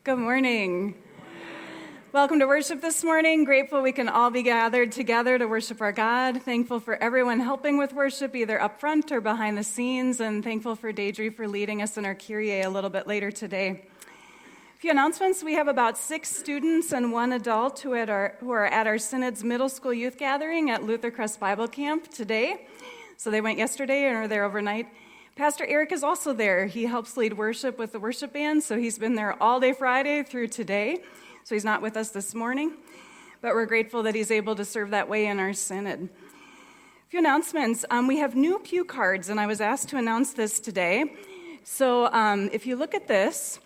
Good morning. Welcome to worship this morning. Grateful we can all be gathered together to worship our God. Thankful for everyone helping with worship, either up front or behind the scenes, and thankful for Deidre for leading us in our Kyrie a little bit later today. A few announcements. We have about 6 students and 1 adult who are at our Synod's middle school youth gathering at Luther Crest Bible Camp today. So they went yesterday and are there overnight. Pastor Eric is also there. He helps lead worship with the worship band, so he's been there all day Friday through today. So he's not with us this morning, but we're grateful that he's able to serve that way in our synod. A few announcements. We have new pew cards, and I was asked to announce this today. So if you look at this,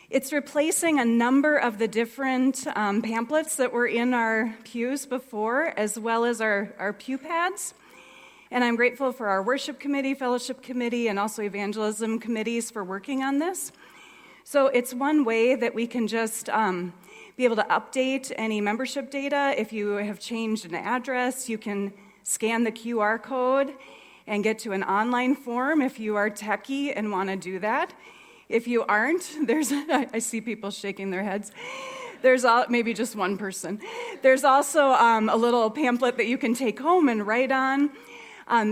it's replacing a number of the different pamphlets that were in our pews before, as well as our pew pads. And I'm grateful for our worship committee, fellowship committee, and also evangelism committees for working on this. So it's one way that we can just be able to update any membership data. If you have changed an address, you can scan the QR code and get to an online form if you are techie and want to do that. If you aren't, I see people shaking their heads. There's maybe just one person. There's also a little pamphlet that you can take home and write on.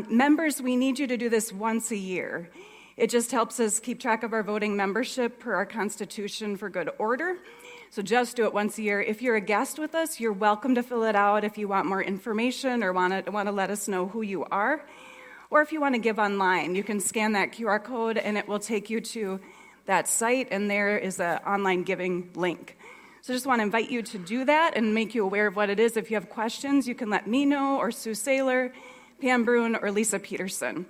Members, we need you to do this once a year. It just helps us keep track of our voting membership per our Constitution for good order. So just do it once a year. If you're a guest with us, you're welcome to fill it out if you want more information or want to let us know who you are. Or if you want to give online, you can scan that QR code and it will take you to that site, and there is an online giving link. So just want to invite you to do that and make you aware of what it is. If you have questions, you can let me know, or Sue Saylor, Pam Bruin, or Lisa Peterson.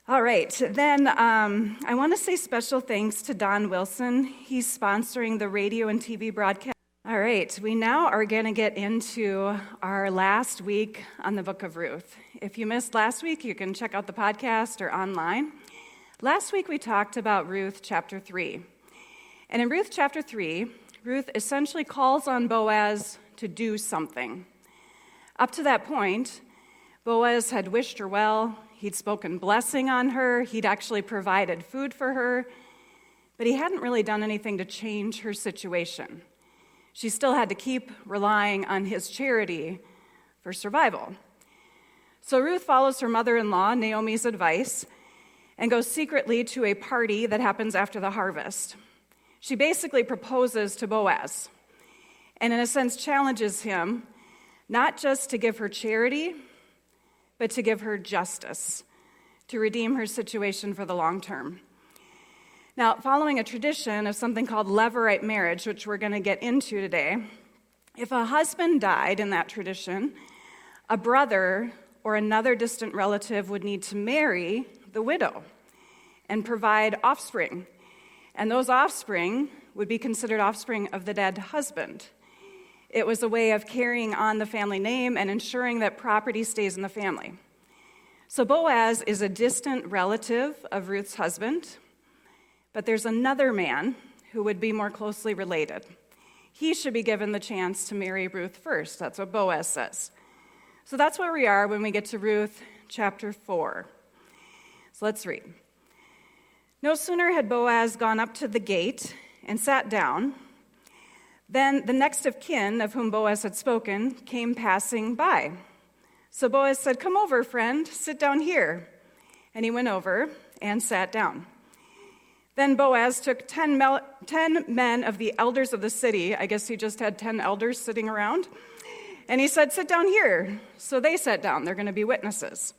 All right, then I want to say special thanks to Don Wilson. He's sponsoring the radio and TV broadcast. All right, we now are going to get into our last week on the book of Ruth. If you missed last week, you can check out the podcast or online. Last week we talked about Ruth chapter 3. And in Ruth chapter 3, Ruth essentially calls on Boaz to do something. Up to that point, Boaz had wished her well, he'd spoken blessing on her, he'd actually provided food for her, but he hadn't really done anything to change her situation. She still had to keep relying on his charity for survival. So Ruth follows her mother-in-law, Naomi's advice, and goes secretly to a party that happens after the harvest. She basically proposes to Boaz, and in a sense challenges him not just to give her charity, but to give her justice, to redeem her situation for the long term. Now, following a tradition of something called levirate marriage, which we're going to get into today, if a husband died in that tradition, a brother or another distant relative would need to marry the widow and provide offspring. And those offspring would be considered offspring of the dead husband. It was a way of carrying on the family name and ensuring that property stays in the family. So Boaz is a distant relative of Ruth's husband, but there's another man who would be more closely related. He should be given the chance to marry Ruth first. That's what Boaz says. So that's where we are when we get to Ruth chapter 4. So let's read. No sooner had Boaz gone up to the gate and sat down, then the next of kin of whom Boaz had spoken came passing by. So Boaz said, "Come over, friend, sit down here." And he went over and sat down. Then Boaz took 10 men of the elders of the city. I guess he just had 10 elders sitting around. And he said, "Sit down here." So they sat down. They're going to be witnesses.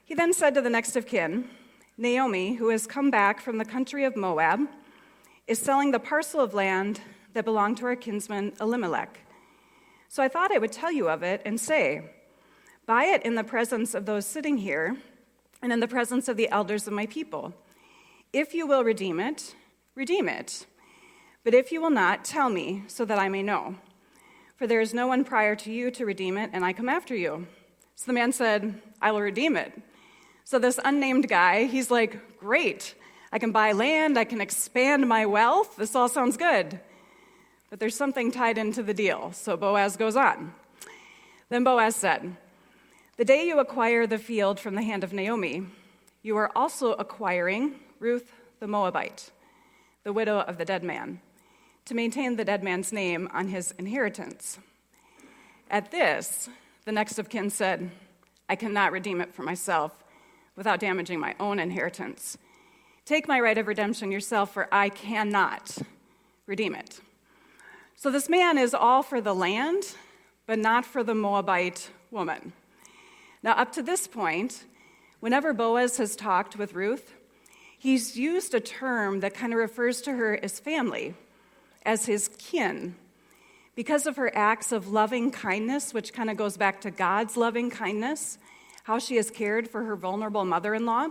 He then said to the next of kin, "Naomi, who has come back from the country of Moab, is selling the parcel of land that belonged to our kinsman Elimelech. So I thought I would tell you of it and say, buy it in the presence of those sitting here and in the presence of the elders of my people. If you will redeem it, redeem it. But if you will not, tell me so that I may know. For there is no one prior to you to redeem it, and I come after you." So the man said, "I will redeem it." So this unnamed guy, he's like, "Great, I can buy land, I can expand my wealth, this all sounds good." But there's something tied into the deal, so Boaz goes on. Then Boaz said, "The day you acquire the field from the hand of Naomi, you are also acquiring Ruth the Moabite, the widow of the dead man, to maintain the dead man's name on his inheritance. At this, the next of kin said, I cannot redeem it for myself without damaging my own inheritance. Take my right of redemption yourself, for I cannot redeem it. So this man is all for the land, but not for the Moabite woman. Now, up to this point, whenever Boaz has talked with Ruth, he's used a term that kind of refers to her as family, as his kin. Because of her acts of loving kindness, which kind of goes back to God's loving kindness, how she has cared for her vulnerable mother-in-law,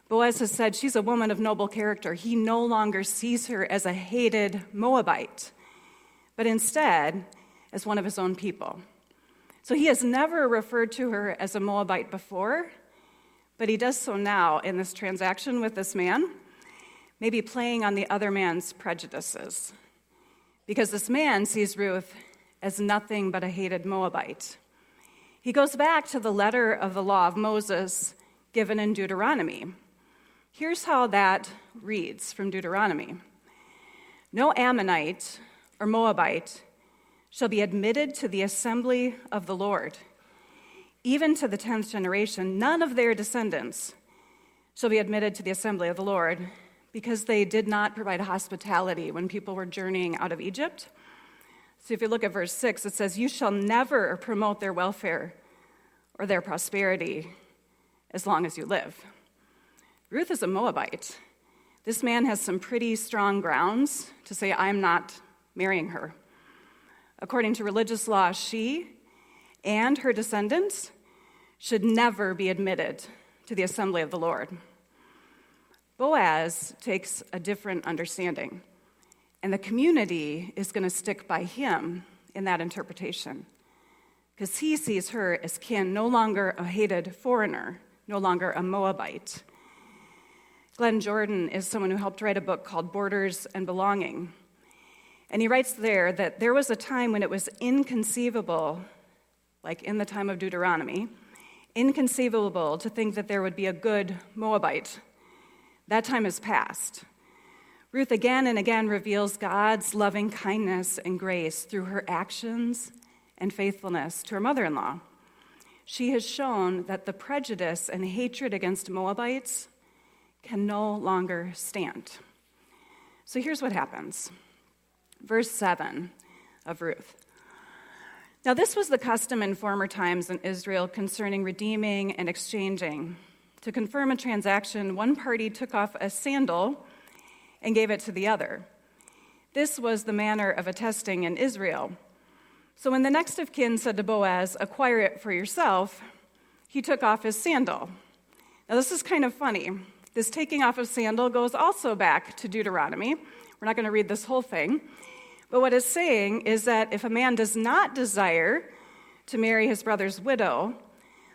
Boaz has said she's a woman of noble character. He no longer sees her as a hated Moabite, but instead as one of his own people. So he has never referred to her as a Moabite before, but he does so now in this transaction with this man, maybe playing on the other man's prejudices. Because this man sees Ruth as nothing but a hated Moabite. He goes back to the letter of the law of Moses given in Deuteronomy. Here's how that reads from Deuteronomy. No Ammonite or Moabite shall be admitted to the assembly of the Lord. Even to the 10th generation, none of their descendants shall be admitted to the assembly of the Lord, because they did not provide hospitality when people were journeying out of Egypt. So if you look at verse 6, it says, you shall never promote their welfare or their prosperity as long as you live. Ruth is a Moabite. This man has some pretty strong grounds to say, I'm not marrying her. According to religious law, she and her descendants should never be admitted to the assembly of the Lord. Boaz takes a different understanding, and the community is going to stick by him in that interpretation, because he sees her as kin, no longer a hated foreigner, no longer a Moabite. Glenn Jordan is someone who helped write a book called Borders and Belonging, and he writes there that there was a time when it was inconceivable, like in the time of Deuteronomy, inconceivable to think that there would be a good Moabite. That time has passed. Ruth again and again reveals God's loving kindness and grace through her actions and faithfulness to her mother-in-law. She has shown that the prejudice and hatred against Moabites can no longer stand. So here's what happens. Verse 7 of Ruth. Now this was the custom in former times in Israel concerning redeeming and exchanging. To confirm a transaction, one party took off a sandal and gave it to the other. This was the manner of attesting in Israel. So when the next of kin said to Boaz, acquire it for yourself, he took off his sandal. Now this is kind of funny. This taking off of sandal goes also back to Deuteronomy. We're not going to read this whole thing. But what it's saying is that if a man does not desire to marry his brother's widow,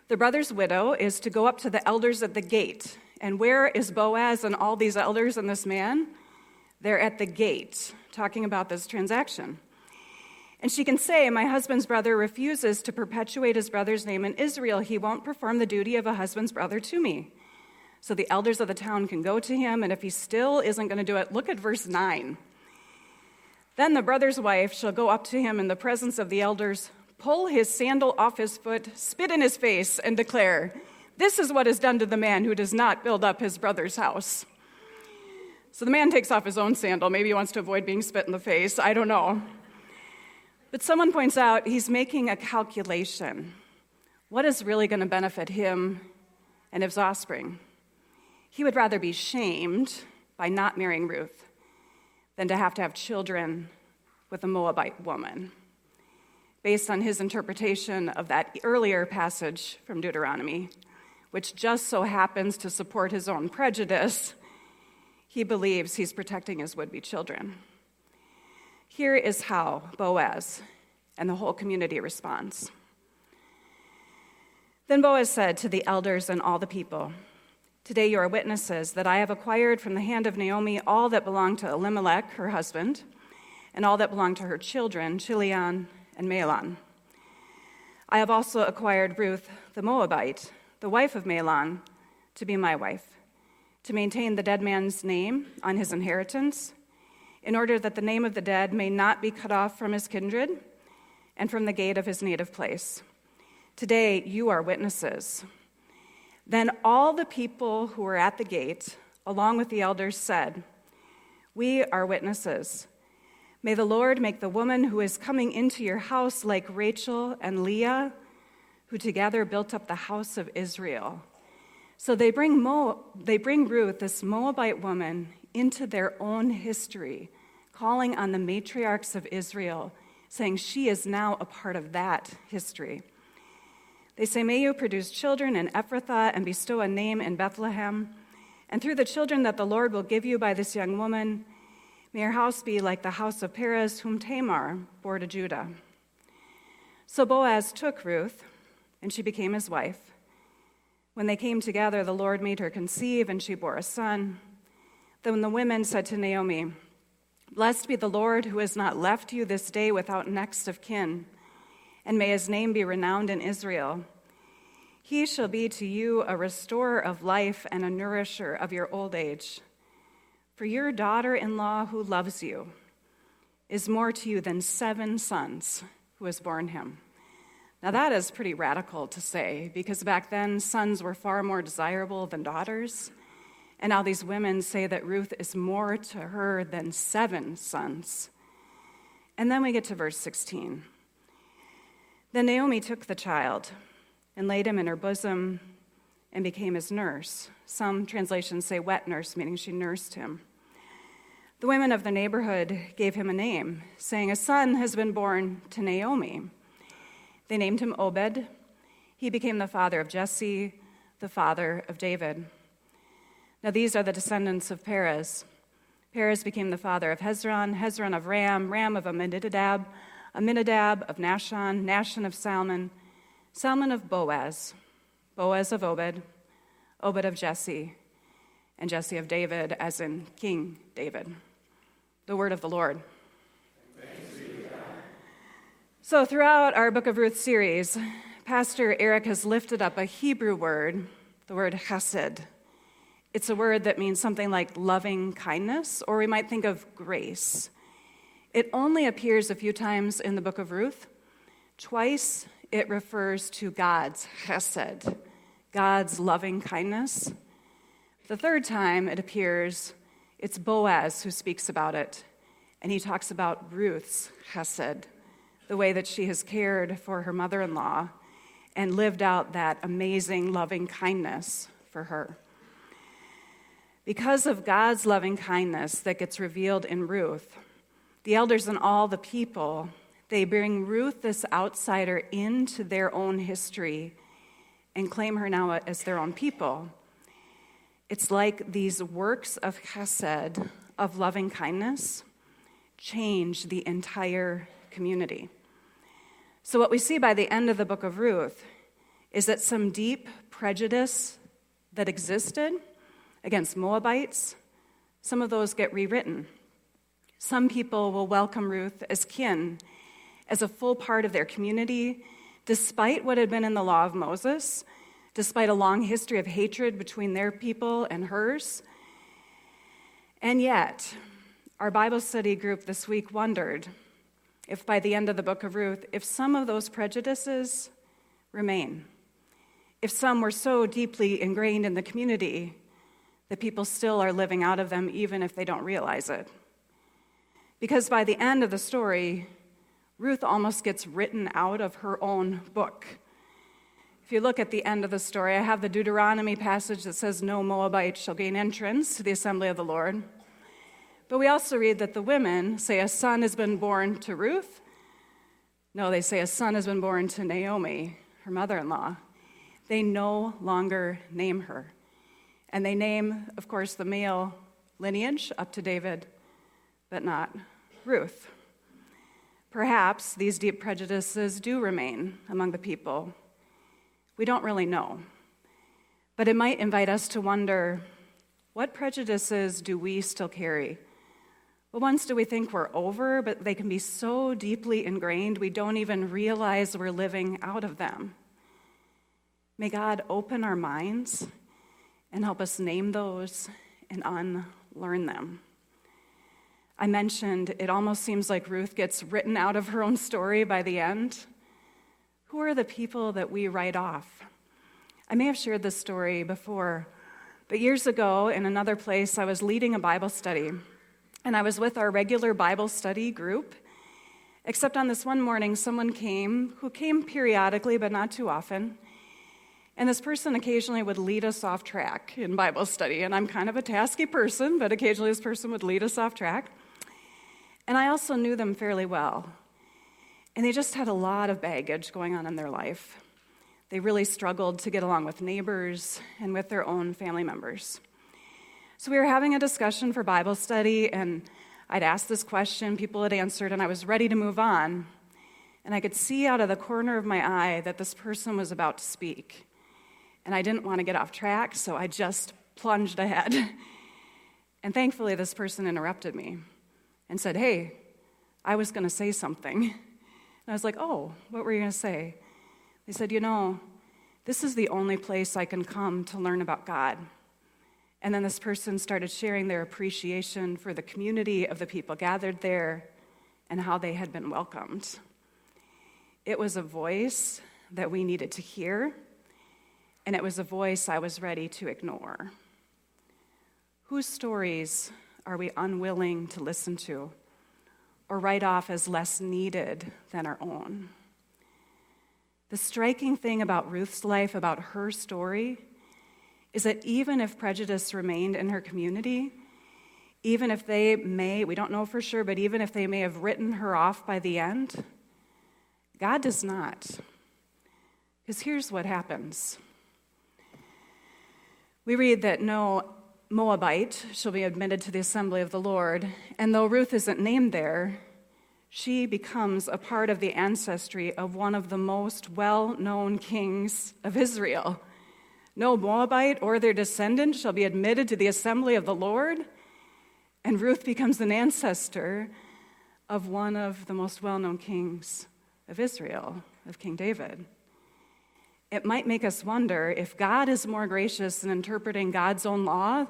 the brother's widow is to go up to the elders at the gate. And where is Boaz and all these elders and this man? They're at the gate, talking about this transaction. And she can say, my husband's brother refuses to perpetuate his brother's name in Israel. He won't perform the duty of a husband's brother to me. So the elders of the town can go to him, and if he still isn't going to do it, look at verse 9. Then the brother's wife shall go up to him in the presence of the elders, pull his sandal off his foot, spit in his face, and declare, this is what is done to the man who does not build up his brother's house. So the man takes off his own sandal. Maybe he wants to avoid being spit in the face. I don't know. But someone points out he's making a calculation. What is really going to benefit him and his offspring? He would rather be shamed by not marrying Ruth than to have children with a Moabite woman. Based on his interpretation of that earlier passage from Deuteronomy, which just so happens to support his own prejudice, he believes he's protecting his would-be children. Here is how Boaz and the whole community responds. Then Boaz said to the elders and all the people, today you are witnesses that I have acquired from the hand of Naomi all that belonged to Elimelech, her husband, and all that belonged to her children, Chilion and Mahlon. I have also acquired Ruth the Moabite, the wife of Mahlon, to be my wife, to maintain the dead man's name on his inheritance, in order that the name of the dead may not be cut off from his kindred and from the gate of his native place. Today you are witnesses." Then all the people who were at the gate, along with the elders, said, "We are witnesses. May the Lord make the woman who is coming into your house like Rachel and Leah, who together built up the house of Israel." So they bring Ruth, this Moabite woman, into their own history, calling on the matriarchs of Israel, saying she is now a part of that history. They say, "May you produce children in Ephrathah and bestow a name in Bethlehem. And through the children that the Lord will give you by this young woman, may your house be like the house of Perez, whom Tamar bore to Judah." So Boaz took Ruth, and she became his wife. When they came together, the Lord made her conceive, and she bore a son. Then the women said to Naomi, "Blessed be the Lord, who has not left you this day without next of kin, and may his name be renowned in Israel. He shall be to you a restorer of life and a nourisher of your old age. For your daughter-in-law who loves you is more to you than 7 sons who has borne him." Now that is pretty radical to say, because back then sons were far more desirable than daughters. And now these women say that Ruth is more to her than 7 sons. And then we get to verse 16. Then Naomi took the child and laid him in her bosom and became his nurse. Some translations say wet nurse, meaning she nursed him. The women of the neighborhood gave him a name, saying, "A son has been born to Naomi." They named him Obed. He became the father of Jesse, the father of David. Now these are the descendants of Perez. Perez became the father of Hezron, Hezron of Ram, Ram of Amminadab, Amminadab of Nahshon, Nahshon of Salmon, Salmon of Boaz, Boaz of Obed, Obed of Jesse, and Jesse of David, as in King David. The word of the Lord. So throughout our Book of Ruth series, Pastor Eric has lifted up a Hebrew word, the word chesed. It's a word that means something like loving kindness, or we might think of grace. It only appears a few times in the Book of Ruth. Twice it refers to God's chesed, God's loving kindness. The third time it appears, it's Boaz who speaks about it, and he talks about Ruth's chesed, the way that she has cared for her mother-in-law and lived out that amazing loving kindness for her. Because of God's loving kindness that gets revealed in Ruth, the elders and all the people, they bring Ruth, this outsider, into their own history and claim her now as their own people. It's like these works of chesed, of loving kindness, change the entire community. So what we see by the end of the book of Ruth is that some deep prejudice that existed against Moabites, some of those get rewritten. Some people will welcome Ruth as kin, as a full part of their community, despite what had been in the law of Moses, despite a long history of hatred between their people and hers. And yet, our Bible study group this week wondered if by the end of the book of Ruth, if some of those prejudices remain, if some were so deeply ingrained in the community that people still are living out of them even if they don't realize it. Because by the end of the story, Ruth almost gets written out of her own book. If you look at the end of the story, I have the Deuteronomy passage that says, "No Moabite shall gain entrance to the assembly of the Lord." But we also read that the women say a son has been born to Ruth. No, they say a son has been born to Naomi, her mother-in-law. They no longer name her. And they name, of course, the male lineage up to David, but not Ruth. Perhaps these deep prejudices do remain among the people. We don't really know. But it might invite us to wonder, what prejudices do we still carry? What ones do we think we're over, but they can be so deeply ingrained we don't even realize we're living out of them? May God open our minds and help us name those and unlearn them. I mentioned it almost seems like Ruth gets written out of her own story by the end. Who are the people that we write off? I may have shared this story before, but years ago in another place, I was leading a Bible study, and I was with our regular Bible study group, except on this one morning, someone came who came periodically, but not too often, and this person occasionally would lead us off track in Bible study, and I'm kind of a tasky person, but occasionally this person would lead us off track. And I also knew them fairly well. And they just had a lot of baggage going on in their life. They really struggled to get along with neighbors and with their own family members. So we were having a discussion for Bible study, and I'd asked this question, people had answered, and I was ready to move on. And I could see out of the corner of my eye that this person was about to speak. And I didn't want to get off track, so I just plunged ahead. And thankfully, this person interrupted me and said, "Hey, I was going to say something." And I was like, "Oh, what were you going to say?" They said, "This is the only place I can come to learn about God." And then this person started sharing their appreciation for the community of the people gathered there and how they had been welcomed. It was a voice that we needed to hear, and it was a voice I was ready to ignore. Whose stories are we unwilling to listen to or write off as less needed than our own? The striking thing about Ruth's life, about her story, is that even if prejudice remained in her community, even if we don't know for sure, but even if they may have written her off by the end, God does not. Because here's what happens. We read that no Moabite shall be admitted to the assembly of the Lord, and though Ruth isn't named there, she becomes a part of the ancestry of one of the most well-known kings of Israel. No Moabite or their descendant shall be admitted to the assembly of the Lord, and Ruth becomes an ancestor of one of the most well-known kings of Israel, of King David. It might make us wonder if God is more gracious in interpreting God's own law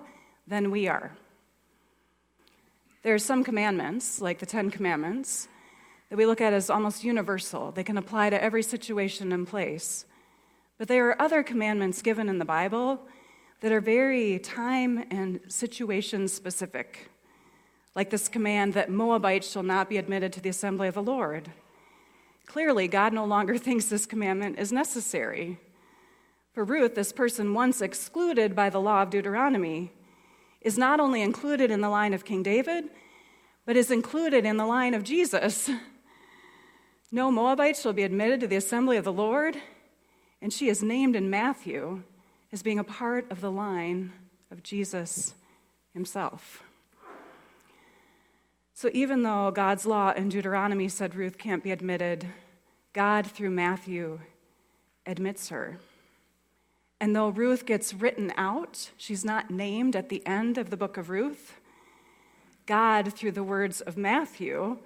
than we are. There are some commandments, like the 10 Commandments, that we look at as almost universal. They can apply to every situation and place. But there are other commandments given in the Bible that are very time and situation specific, like this command that Moabites shall not be admitted to the assembly of the Lord. Clearly, God no longer thinks this commandment is necessary. For Ruth, this person once excluded by the law of Deuteronomy is not only included in the line of King David, but is included in the line of Jesus. No Moabite shall be admitted to the assembly of the Lord, and she is named in Matthew as being a part of the line of Jesus himself. So even though God's law in Deuteronomy said Ruth can't be admitted, God, through Matthew, admits her. And though Ruth gets written out, she's not named at the end of the book of Ruth, God, through the words of Matthew,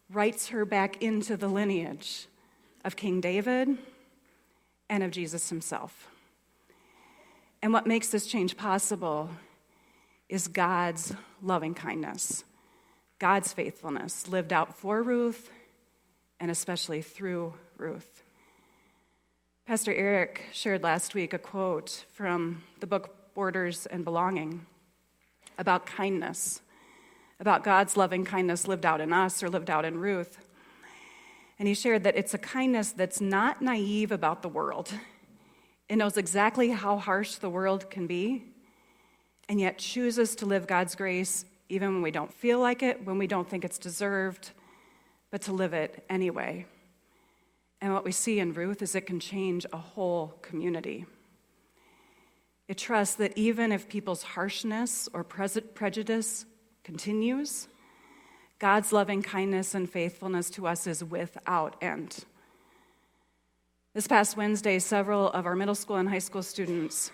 writes her back into the lineage of King David and of Jesus himself. And what makes this change possible is God's loving kindness, God's faithfulness lived out for Ruth and especially through Ruth. Pastor Eric shared last week a quote from the book Borders and Belonging about kindness, about God's loving kindness lived out in us or lived out in Ruth. And he shared that it's a kindness that's not naive about the world. It knows exactly how harsh the world can be, and yet chooses to live God's grace even when we don't feel like it, when we don't think it's deserved, but to live it anyway. And what we see in Ruth is it can change a whole community. It trusts that even if people's harshness or prejudice continues, God's loving kindness and faithfulness to us is without end. This past Wednesday, several of our middle school and high school students,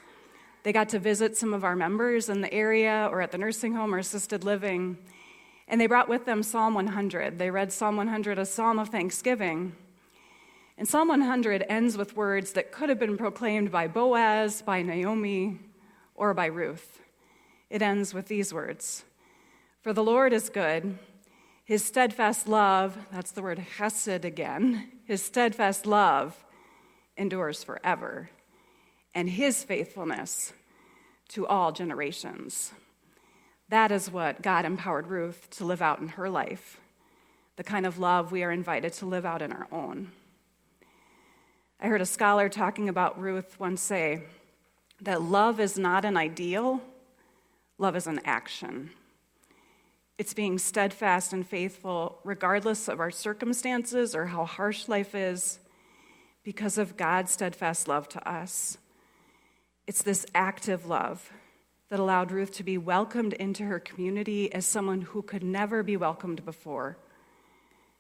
they got to visit some of our members in the area or at the nursing home or assisted living, and they brought with them Psalm 100. They read Psalm 100, a psalm of thanksgiving. And Psalm 100 ends with words that could have been proclaimed by Boaz, by Naomi, or by Ruth. It ends with these words: For the Lord is good. His steadfast love, that's the word hesed again, his steadfast love endures forever, and his faithfulness to all generations. That is what God empowered Ruth to live out in her life, the kind of love we are invited to live out in our own. I heard a scholar talking about Ruth once say that love is not an ideal, love is an action. It's being steadfast and faithful regardless of our circumstances or how harsh life is because of God's steadfast love to us. It's this active love that allowed Ruth to be welcomed into her community as someone who could never be welcomed before.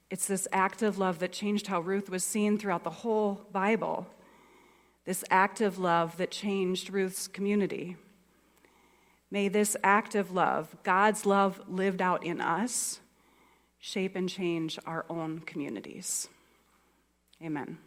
It's this active love that changed how Ruth was seen throughout the whole Bible. This active love that changed Ruth's community. May this active love, God's love lived out in us, shape and change our own communities. Amen.